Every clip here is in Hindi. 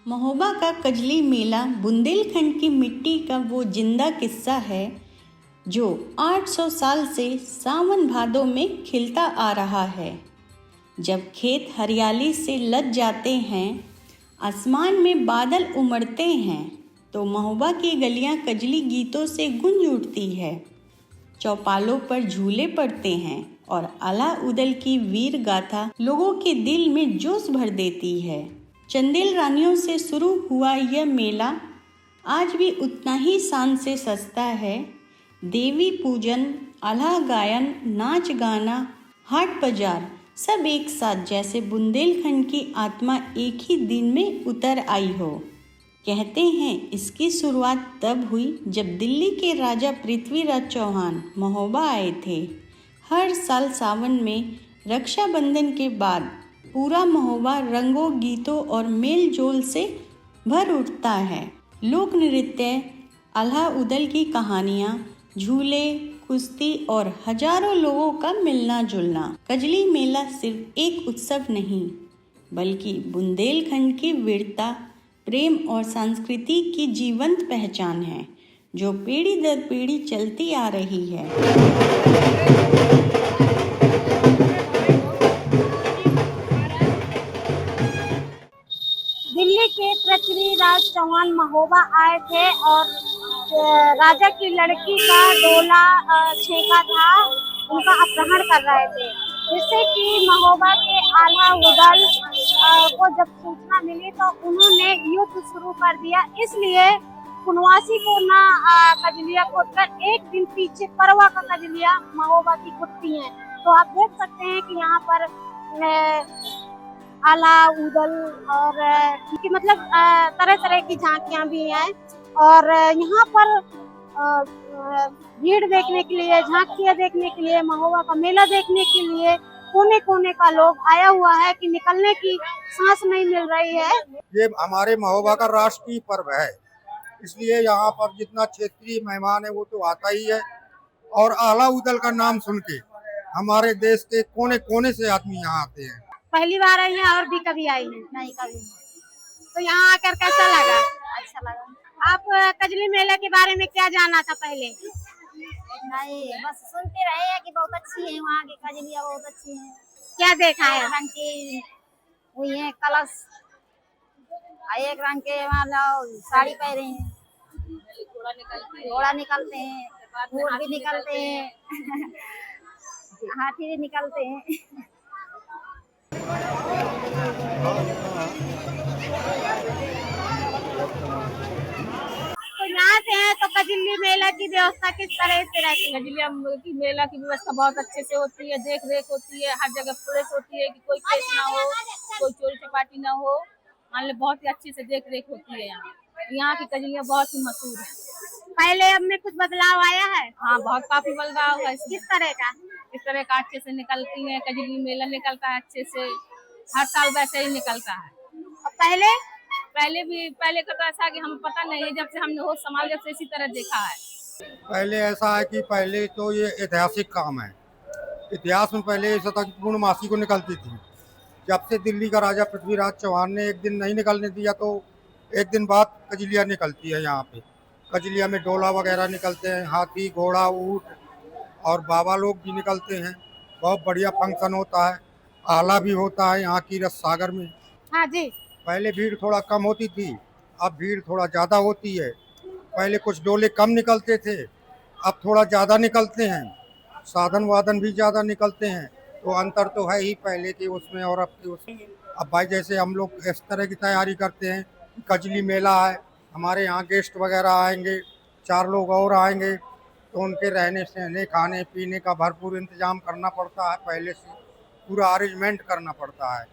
महोबा का कजली मेला बुंदेलखंड की मिट्टी का वो जिंदा किस्सा है जो 800 साल से सावन भादों में खिलता आ रहा है। जब खेत हरियाली से लद जाते हैं, आसमान में बादल उमड़ते हैं, तो महोबा की गलियां कजली गीतों से गूंज उठती है। चौपालों पर झूले पड़ते हैं और आला उदल की वीर गाथा लोगों के दिल में जोश भर देती है। चंदेल रानियों से शुरू हुआ यह मेला आज भी उतना ही शान से सजता है। देवी पूजन, आल्हा गायन, नाच गाना, हाट बाजार सब एक साथ, जैसे बुंदेलखंड की आत्मा एक ही दिन में उतर आई हो। कहते हैं इसकी शुरुआत तब हुई जब दिल्ली के राजा पृथ्वीराज चौहान महोबा आए थे। हर साल सावन में रक्षाबंधन के बाद पूरा महोबा रंगों, गीतों और मेल जोल से भर उठता है। लोक नृत्य, आल्हा उदल की कहानियाँ, झूले, कुश्ती और हजारों लोगों का मिलना जुलना। कजली मेला सिर्फ एक उत्सव नहीं, बल्कि बुंदेलखंड की वीरता, प्रेम और संस्कृति की जीवंत पहचान है, जो पीढ़ी दर पीढ़ी चलती आ रही है। दिल्ली के पृथ्वीराज चौहान महोबा आए थे और राजा की लड़की का डोला छेका था, उनका अपहरण कर रहे थे, जिससे कि महोबा के आल्हा उदल को जब सूचना मिली तो उन्होंने युद्ध शुरू कर दिया। इसलिए पुनवासी को ना कजलिया खोदकर एक दिन पीछे परवा का कजलिया महोबा की कुटती है। तो आप देख सकते हैं कि यहाँ पर आला उदल और मतलब तरह तरह की झांकियां भी हैं और यहाँ पर भीड़ देखने के लिए, झांकियां देखने के लिए, महोबा का मेला देखने के लिए कोने कोने का लोग आया हुआ है कि निकलने की सांस नहीं मिल रही है। ये हमारे महोबा का राष्ट्रीय पर्व है, इसलिए यहाँ पर जितना क्षेत्रीय मेहमान है वो तो आता ही है। और आला उदल का नाम सुन के हमारे देश के कोने कोने से आदमी यहाँ आते हैं। पहली बार आई है और भी कभी आई है नहीं कभी। तो यहाँ आकर कैसा लगा? अच्छा लगा। आप कजली मेले के बारे में क्या जाना था पहले? नहीं, बस सुनते रहे हैं कि बहुत अच्छी है, वहाँ की कजलियाँ बहुत अच्छी हैं। क्या देखा है? रंग की हुई है कलश, एक रंग के वहाँ साड़ी पहने हैं, घोड़ा निकलते हैं, ऊँट भी निकलते हैं, हाथी भी निकलते हैं। तो यहाँ से है तो कजली मेला की व्यवस्था किस तरह से रहती है? कजलिया की मेला की व्यवस्था बहुत अच्छे से होती है, देख रेख होती है, हर जगह पुलिस होती है कि कोई केस ना हो, कोई चोरी चपाटी ना हो, मान लो बहुत ही अच्छे से देख रेख होती है। यहाँ की कजलियाँ बहुत ही मशहूर है। पहले अब में कुछ बदलाव आया है? हाँ, बहुत काफी बदलाव है। किस तरह का? इस तरह का अच्छे से निकलती है, कजली मेला निकलता है अच्छे से, हर साल वैसे ही निकलता है। और पहले का तो ऐसा कि हम पता नहीं है, जब से हमने होश संभाल जब से इसी तरह देखा है। पहले ऐसा है कि पहले तो ये ऐतिहासिक काम है। इतिहास में पहले ऐसा था कि पूर्णमासी को निकलती थी। जब से दिल्ली का राजा पृथ्वीराज चौहान ने एक दिन नहीं निकलने दिया तो एक दिन बाद कजलिया निकलती है। यहाँ पे कजलिया में डोला वगैरह निकलते हैं, हाथी, घोड़ा, ऊँट और बाबा लोग भी निकलते हैं। बहुत बढ़िया फंक्शन होता है। आला भी होता है यहाँ की रस सागर में। हाँ जी। पहले भीड़ थोड़ा कम होती थी, अब भीड़ थोड़ा ज़्यादा होती है। पहले कुछ डोले कम निकलते थे, अब थोड़ा ज़्यादा निकलते हैं। साधन वाधन भी ज़्यादा निकलते हैं, तो अंतर तो है ही पहले के उसमें और अब के उसमें। अब भाई जैसे हम लोग इस तरह की तैयारी करते हैं, कजली मेला है, हमारे यहाँ गेस्ट वगैरह आएंगे, 4 लोग और आएंगे, तो उनके रहने सहने, खाने पीने का भरपूर इंतजाम करना पड़ता है। पहले से पूरा अरेंजमेंट करना पड़ता है।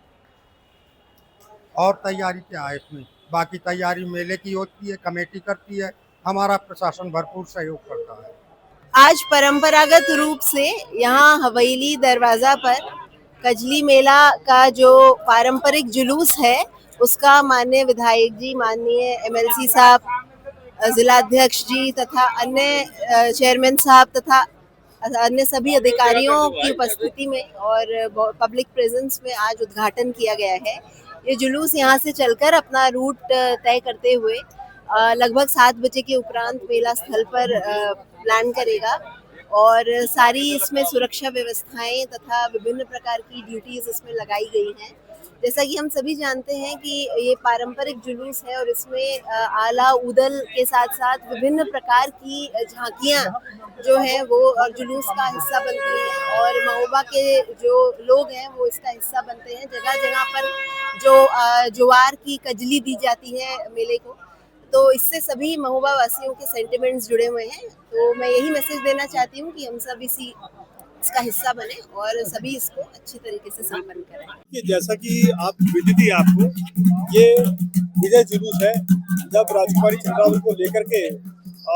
और तैयारी क्या है इसमें? बाकी तैयारी मेले की होती है, कमेटी करती है, हमारा प्रशासन भरपूर सहयोग करता है। आज परंपरागत रूप से यहाँ हवेली दरवाजा पर कजली मेला का जो पारंपरिक जुलूस है उसका माननीय विधायक जी, माननीय एमएलसी साहब, जिलाध्यक्ष जी तथा अन्य चेयरमैन साहब तथा अन्य सभी अधिकारियों की उपस्थिति में और पब्लिक प्रेजेंस में आज उद्घाटन किया गया है। ये जुलूस यहाँ से चलकर अपना रूट तय करते हुए लगभग 7 बजे के उपरांत मेला स्थल पर लैंड करेगा और सारी इसमें सुरक्षा व्यवस्थाएं तथा विभिन्न प्रकार की ड्यूटीज इसमें लगाई गई हैं। जैसा कि हम सभी जानते हैं कि ये पारंपरिक जुलूस है और इसमें आला ऊदल के साथ साथ विभिन्न प्रकार की झांकियां जो हैं वो जुलूस का हिस्सा बनती हैं और महोबा के जो लोग हैं वो इसका हिस्सा बनते हैं। जगह जगह पर जो ज्वार की कजली दी जाती है मेले को, तो इससे सभी महोबा वासियों के सेंटिमेंट्स जुड़े हुए हैं। तो मैं यही मैसेज देना चाहती हूँ कि हम सब इसका हिस्सा बने और सभी इसको अच्छी तरीके से संपन्न करें। कि जैसा कि आप विदित ही आपको, ये विजय जुलूस है। जब राजकुमारी चंद्रावती को लेकर के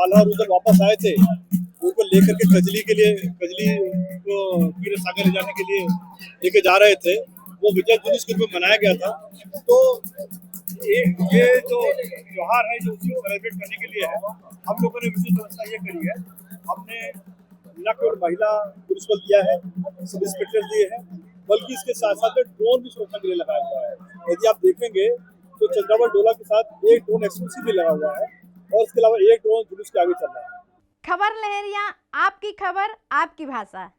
आल्हा और उधर वापस आए थे, उनको लेकर के कजली को वीर सागर ले जाने के लिए लेके जा रहे थे, वो विजय जुलूस के रूप में मनाया गया था। तो ये जो त्योहार है, जो उसी को सेलिब्रेट करने के लिए है, हम लोगों ने विशेष व्यवस्था ये करी है। हमने न केवल महिला पुलिस बल दिया है, सब इंस्पेक्टर दिए हैं, बल्कि इसके साथ साथ में ड्रोन भी सुरक्षा के लिए लगाया हुआ है। यदि आप देखेंगे तो चंद्रावत डोला के साथ एक ड्रोन एक्सक्लूसिव भी लगा हुआ है और इसके अलावा एक ड्रोन जुलूस के आगे चल रहा है। खबर लहरिया, आपकी खबर आपकी भाषा।